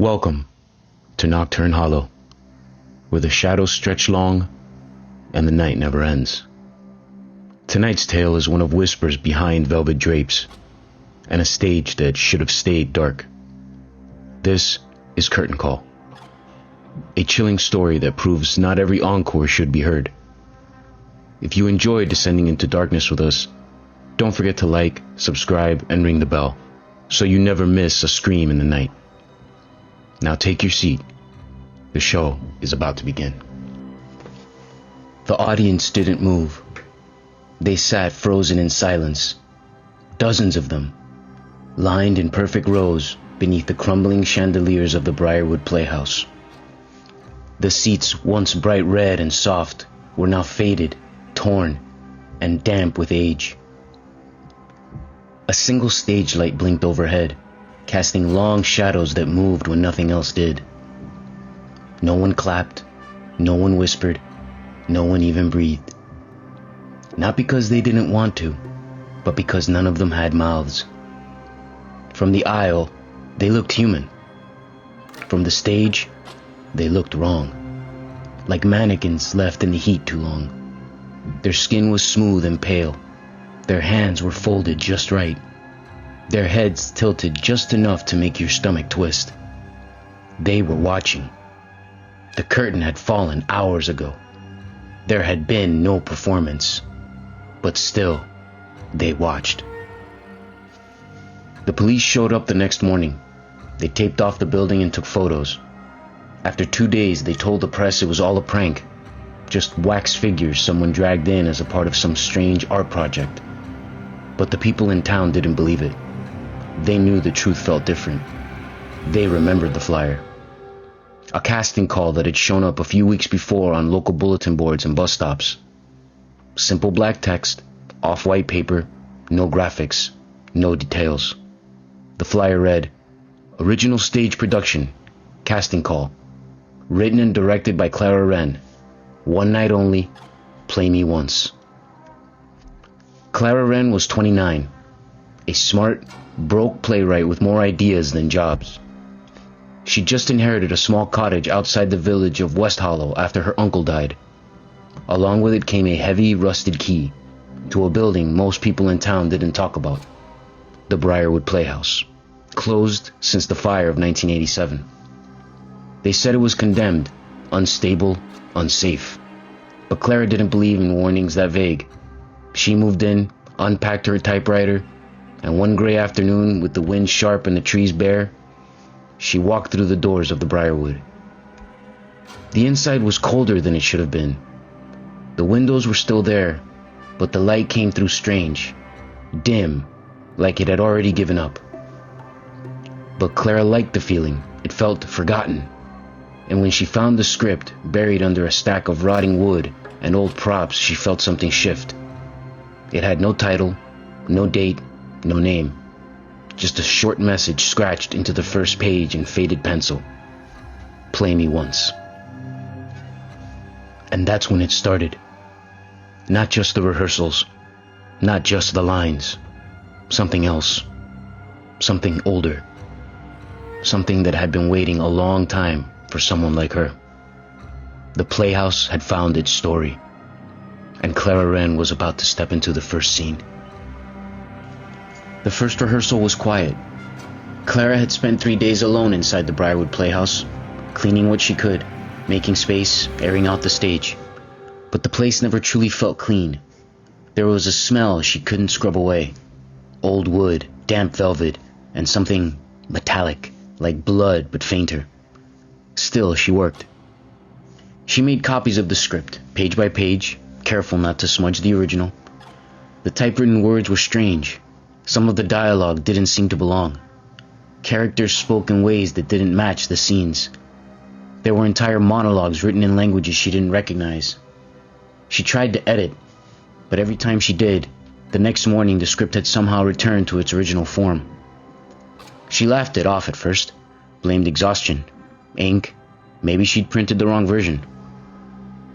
Welcome to Nocturne Hollow, where the shadows stretch long and the night never ends. Tonight's tale is one of whispers behind velvet drapes and a stage that should have stayed dark. This is Curtain Call, a chilling story that proves not every encore should be heard. If you enjoy descending into darkness with us, don't forget to like, subscribe, and ring the bell so you never miss a scream in the night. Now take your seat. The show is about to begin. The audience didn't move. They sat frozen in silence, dozens of them, lined in perfect rows beneath the crumbling chandeliers of the Briarwood Playhouse. The seats, once bright red and soft, were now faded, torn, and damp with age. A single stage light blinked overhead, casting long shadows that moved when nothing else did. No one clapped, no one whispered, no one even breathed. Not because they didn't want to, but because none of them had mouths. From the aisle, they looked human. From the stage, they looked wrong, like mannequins left in the heat too long. Their skin was smooth and pale. Their hands were folded just right. Their heads tilted just enough to make your stomach twist. They were watching. The curtain had fallen hours ago. There had been no performance. But still, they watched. The police showed up the next morning. They taped off the building and took photos. After 2 days, they told the press it was all a prank. Just wax figures someone dragged in as a part of some strange art project. But the people in town didn't believe it. They knew the truth felt different. They remembered the flyer. A casting call that had shown up a few weeks before on local bulletin boards and bus stops. Simple black text, off-white paper, no graphics, no details. The flyer read, "Original stage production, casting call. Written and directed by Clara Wren. One night only, play me once." Clara Wren was 29, a smart, broke playwright with more ideas than jobs. She just inherited a small cottage outside the village of West Hollow after her uncle died. Along with it came a heavy, rusted key to a building most people in town didn't talk about, the Briarwood Playhouse, closed since the fire of 1987. They said it was condemned, unstable, unsafe. But Clara didn't believe in warnings that vague. She moved in, unpacked her typewriter, and one gray afternoon, with the wind sharp and the trees bare, she walked through the doors of the Briarwood. The inside was colder than it should have been. The windows were still there, but the light came through strange, dim, like it had already given up. But Clara liked the feeling. It felt forgotten. And when she found the script buried under a stack of rotting wood and old props, she felt something shift. It had no title, no date, no name. Just a short message scratched into the first page in faded pencil. Play me once. And that's when it started. Not just the rehearsals, not just the lines. Something else. Something older. Something that had been waiting a long time for someone like her. The Playhouse had found its story, and Clara Wren was about to step into the first scene. The first rehearsal was quiet. Clara had spent 3 days alone inside the Briarwood Playhouse, cleaning what she could, making space, airing out the stage. But the place never truly felt clean. There was a smell she couldn't scrub away. Old wood, damp velvet, and something metallic, like blood but fainter. Still, she worked. She made copies of the script, page by page, careful not to smudge the original. The typewritten words were strange. Some of the dialogue didn't seem to belong. Characters spoke in ways that didn't match the scenes. There were entire monologues written in languages she didn't recognize. She tried to edit, but every time she did, the next morning the script had somehow returned to its original form. She laughed it off at first, blamed exhaustion, ink, maybe she'd printed the wrong version.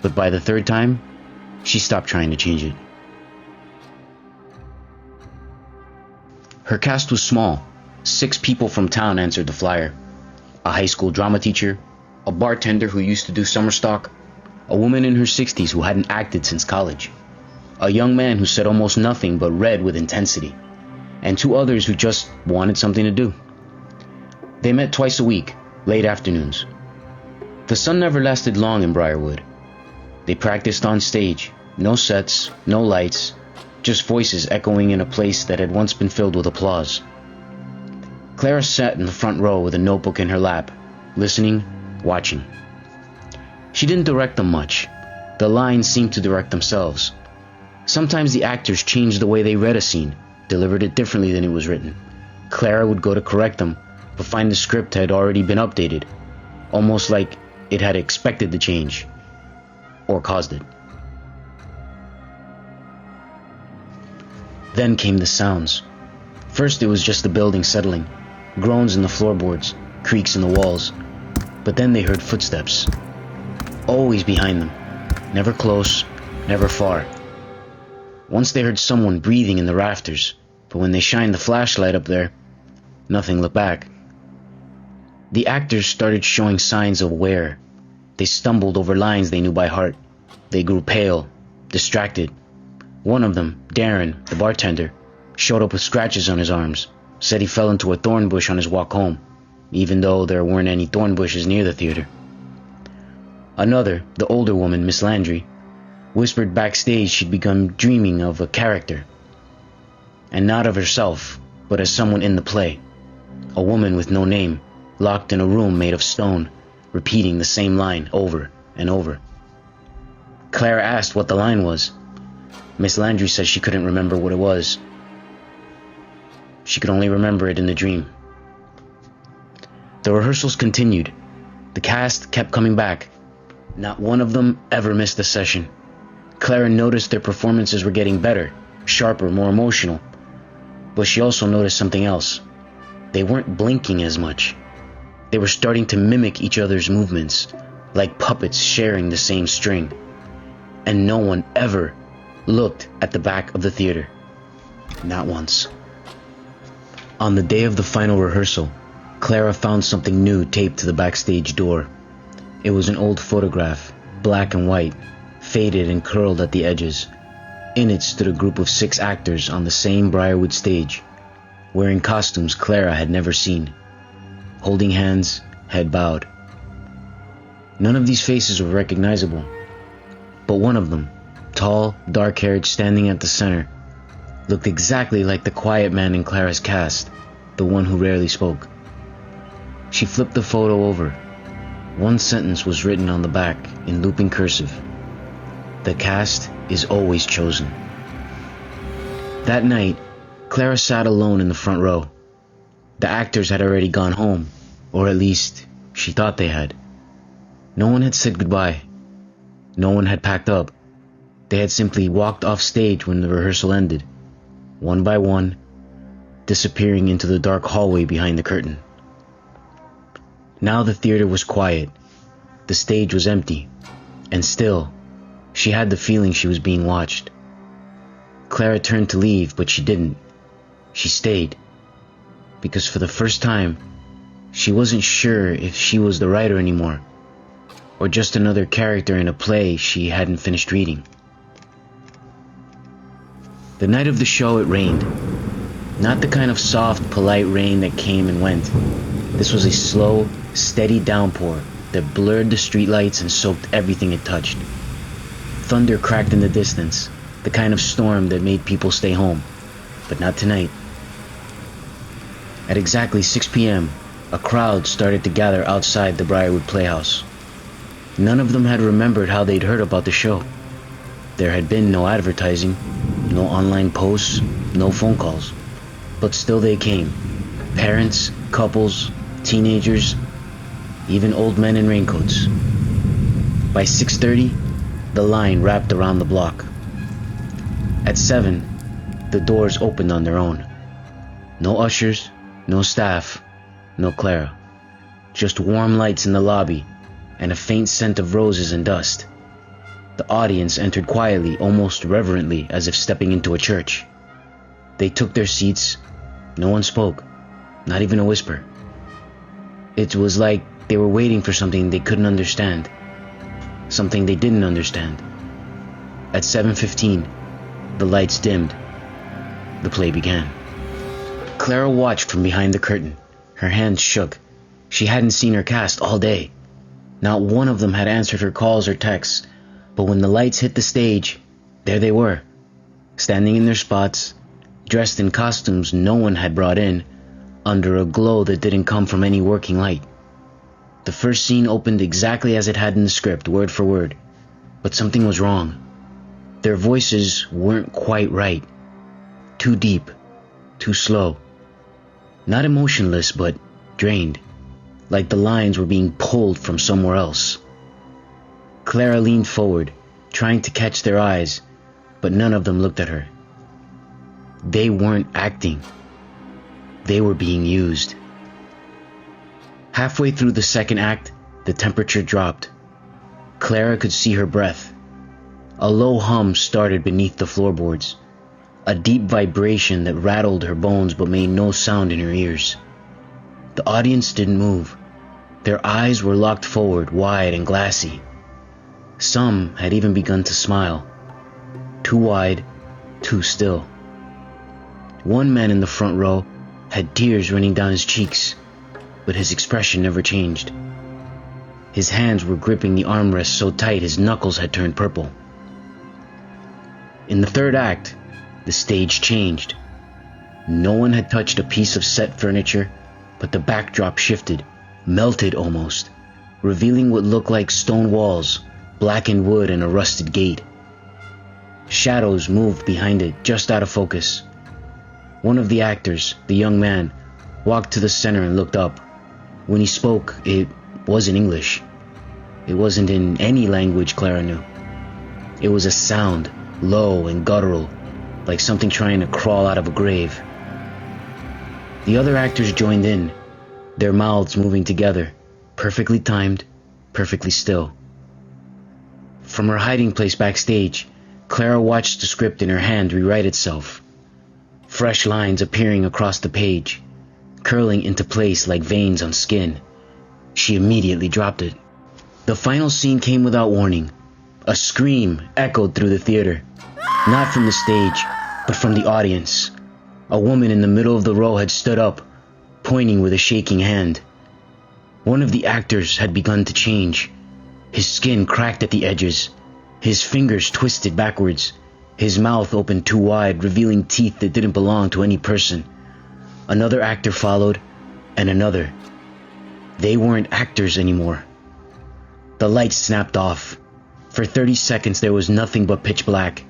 But by the third time, she stopped trying to change it. Her cast was small. 6 people from town answered the flyer. a high school drama teacher, a bartender who used to do summer stock, a woman in her 60s who hadn't acted since college, a young man who said almost nothing but read with intensity, and two others who just wanted something to do. They met twice a week, late afternoons. The sun never lasted long in Briarwood. They practiced on stage, no sets, no lights, just voices echoing in a place that had once been filled with applause. Clara sat in the front row with a notebook in her lap, listening, watching. She didn't direct them much. The lines seemed to direct themselves. Sometimes the actors changed the way they read a scene, delivered it differently than it was written. Clara would go to correct them, but find the script had already been updated, almost like it had expected the change, or caused it. Then came the sounds. First it was just the building settling, groans in the floorboards, creaks in the walls. But then they heard footsteps. Always behind them. Never close, never far. Once they heard someone breathing in the rafters, but when they shined the flashlight up there, nothing looked back. The actors started showing signs of wear. They stumbled over lines they knew by heart. They grew pale, distracted. One of them, Darren, the bartender, showed up with scratches on his arms, said he fell into a thorn bush on his walk home, even though there weren't any thorn bushes near the theater. Another, the older woman, Miss Landry, whispered backstage she'd begun dreaming of a character, and not of herself, but as someone in the play, a woman with no name, locked in a room made of stone, repeating the same line over and over. Clara asked what the line was. Miss Landry said she couldn't remember what it was. She could only remember it in the dream. The rehearsals continued. The cast kept coming back. Not one of them ever missed a session. Clara noticed their performances were getting better, sharper, more emotional. But she also noticed something else. They weren't blinking as much. They were starting to mimic each other's movements, like puppets sharing the same string. And no one ever looked at the back of the theater. Not once. On the day of the final rehearsal, Clara found something new taped to the backstage door. It was an old photograph, black and white, faded and curled at the edges. In it stood a group of 6 actors on the same Briarwood stage, wearing costumes Clara had never seen, holding hands, head bowed. None of these faces were recognizable, but one of them, tall, dark-haired, standing at the center, looked exactly like the quiet man in Clara's cast, the one who rarely spoke. She flipped the photo over. One sentence was written on the back in looping cursive. The cast is always chosen. That night, Clara sat alone in the front row. The actors had already gone home, or at least she thought they had. No one had said goodbye. No one had packed up. They had simply walked off stage when the rehearsal ended, one by one, disappearing into the dark hallway behind the curtain. Now the theater was quiet. The stage was empty. And still, she had the feeling she was being watched. Clara turned to leave, but she didn't. She stayed. Because for the first time, she wasn't sure if she was the writer anymore, or just another character in a play she hadn't finished reading. The night of the show, it rained. Not the kind of soft, polite rain that came and went. This was a slow, steady downpour that blurred the streetlights and soaked everything it touched. Thunder cracked in the distance, the kind of storm that made people stay home, but not tonight. At exactly 6 p.m., a crowd started to gather outside the Briarwood Playhouse. None of them had remembered how they'd heard about the show. There had been no advertising, no online posts, no phone calls. But still they came. Parents, couples, teenagers, even old men in raincoats. By 6:30, the line wrapped around the block. At 7, the doors opened on their own. No ushers, no staff, no Clara. Just warm lights in the lobby and a faint scent of roses and dust. The audience entered quietly, almost reverently, as if stepping into a church. They took their seats. No one spoke, not even a whisper. It was like they were waiting for something they couldn't understand. Something they didn't understand. At 7:15, the lights dimmed. The play began. Clara watched from behind the curtain. Her hands shook. She hadn't seen her cast all day. Not one of them had answered her calls or texts, but when the lights hit the stage, there they were, standing in their spots, dressed in costumes no one had brought in, under a glow that didn't come from any working light. The first scene opened exactly as it had in the script, word for word, but something was wrong. Their voices weren't quite right. Too deep, too slow. Not emotionless, but drained, like the lines were being pulled from somewhere else. Clara leaned forward, trying to catch their eyes, but none of them looked at her. They weren't acting. They were being used. Halfway through the second act, the temperature dropped. Clara could see her breath. A low hum started beneath the floorboards, a deep vibration that rattled her bones but made no sound in her ears. The audience didn't move. Their eyes were locked forward, wide and glassy. Some had even begun to smile. Too wide, too still. One man in the front row had tears running down his cheeks, but his expression never changed. His hands were gripping the armrest so tight his knuckles had turned purple. In the third act, the stage changed. No one had touched a piece of set furniture, but the backdrop shifted, melted almost, revealing what looked like stone walls, blackened wood, and a rusted gate. Shadows moved behind it, just out of focus. One of the actors, the young man, walked to the center and looked up. When he spoke, it wasn't English. It wasn't in any language Clara knew. It was a sound, low and guttural, like something trying to crawl out of a grave. The other actors joined in, their mouths moving together, perfectly timed, perfectly still. From her hiding place backstage, Clara watched the script in her hand rewrite itself. Fresh lines appearing across the page, curling into place like veins on skin. She immediately dropped it. The final scene came without warning. A scream echoed through the theater, not from the stage, but from the audience. A woman in the middle of the row had stood up, pointing with a shaking hand. One of the actors had begun to change. His skin cracked at the edges, his fingers twisted backwards, his mouth opened too wide, revealing teeth that didn't belong to any person. Another actor followed, and another. They weren't actors anymore. The lights snapped off. For 30 seconds there was nothing but pitch black,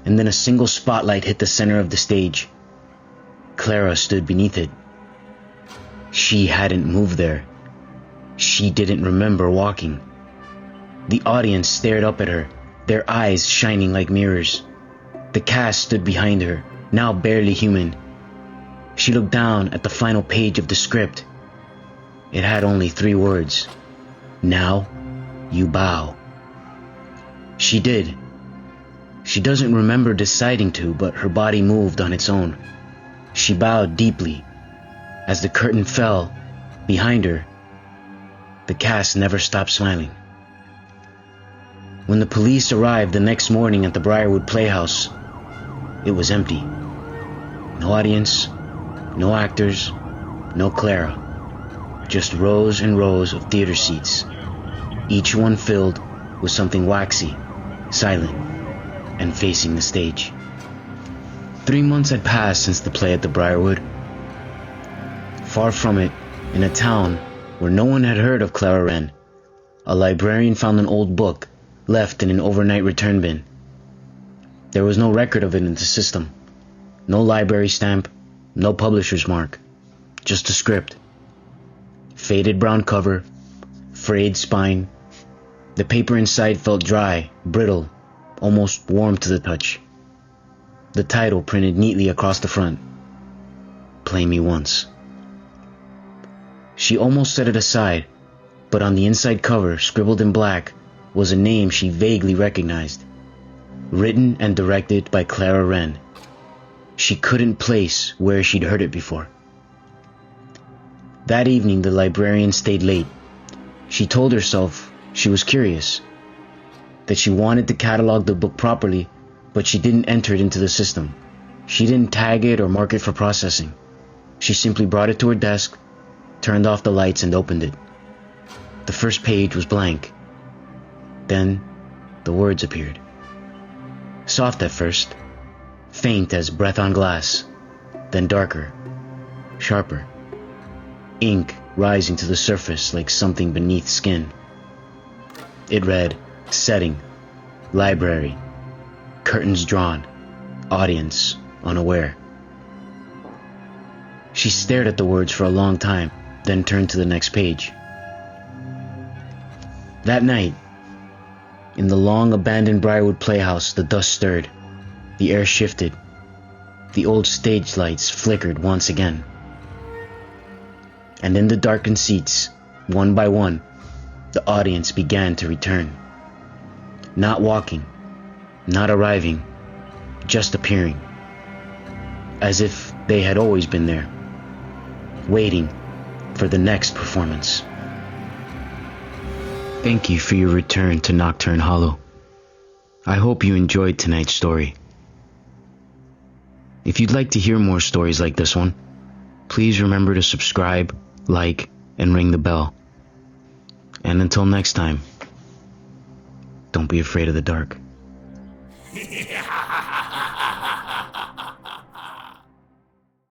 and then a single spotlight hit the center of the stage. Clara stood beneath it. She hadn't moved there. She didn't remember walking. The audience stared up at her, their eyes shining like mirrors. The cast stood behind her, now barely human. She looked down at the final page of the script. It had only 3 words. Now, you bow. She did. She doesn't remember deciding to, but her body moved on its own. She bowed deeply. As the curtain fell behind her, the cast never stopped smiling. When the police arrived the next morning at the Briarwood Playhouse, it was empty. No audience, no actors, no Clara. Just rows and rows of theater seats, each one filled with something waxy, silent, and facing the stage. 3 months had passed since the play at the Briarwood. Far from it, in a town where no one had heard of Clara Wren, a librarian found an old book left in an overnight return bin. There was no record of it in the system. No library stamp, no publisher's mark. Just a script. Faded brown cover, frayed spine. The paper inside felt dry, brittle, almost warm to the touch. The title printed neatly across the front. Play Me Once. She almost set it aside, but on the inside cover, scribbled in black, was a name she vaguely recognized. Written and directed by Clara Wren. She couldn't place where she'd heard it before. That evening, the librarian stayed late. She told herself she was curious, that she wanted to catalog the book properly, but she didn't enter it into the system. She didn't tag it or mark it for processing. She simply brought it to her desk, turned off the lights, and opened it. The first page was blank. Then the words appeared. Soft at first, faint as breath on glass, then darker, sharper. Ink rising to the surface like something beneath skin. It read, setting, library, curtains drawn, audience unaware. She stared at the words for a long time, then turned to the next page. That night, in the long abandoned Briarwood Playhouse, the dust stirred, the air shifted, the old stage lights flickered once again. And in the darkened seats, one by one, the audience began to return. Not walking, not arriving, just appearing. As if they had always been there, waiting for the next performance. Thank you for your return to Nocturne Hollow. I hope you enjoyed tonight's story. If you'd like to hear more stories like this one, please remember to subscribe, like, and ring the bell. And until next time, don't be afraid of the dark.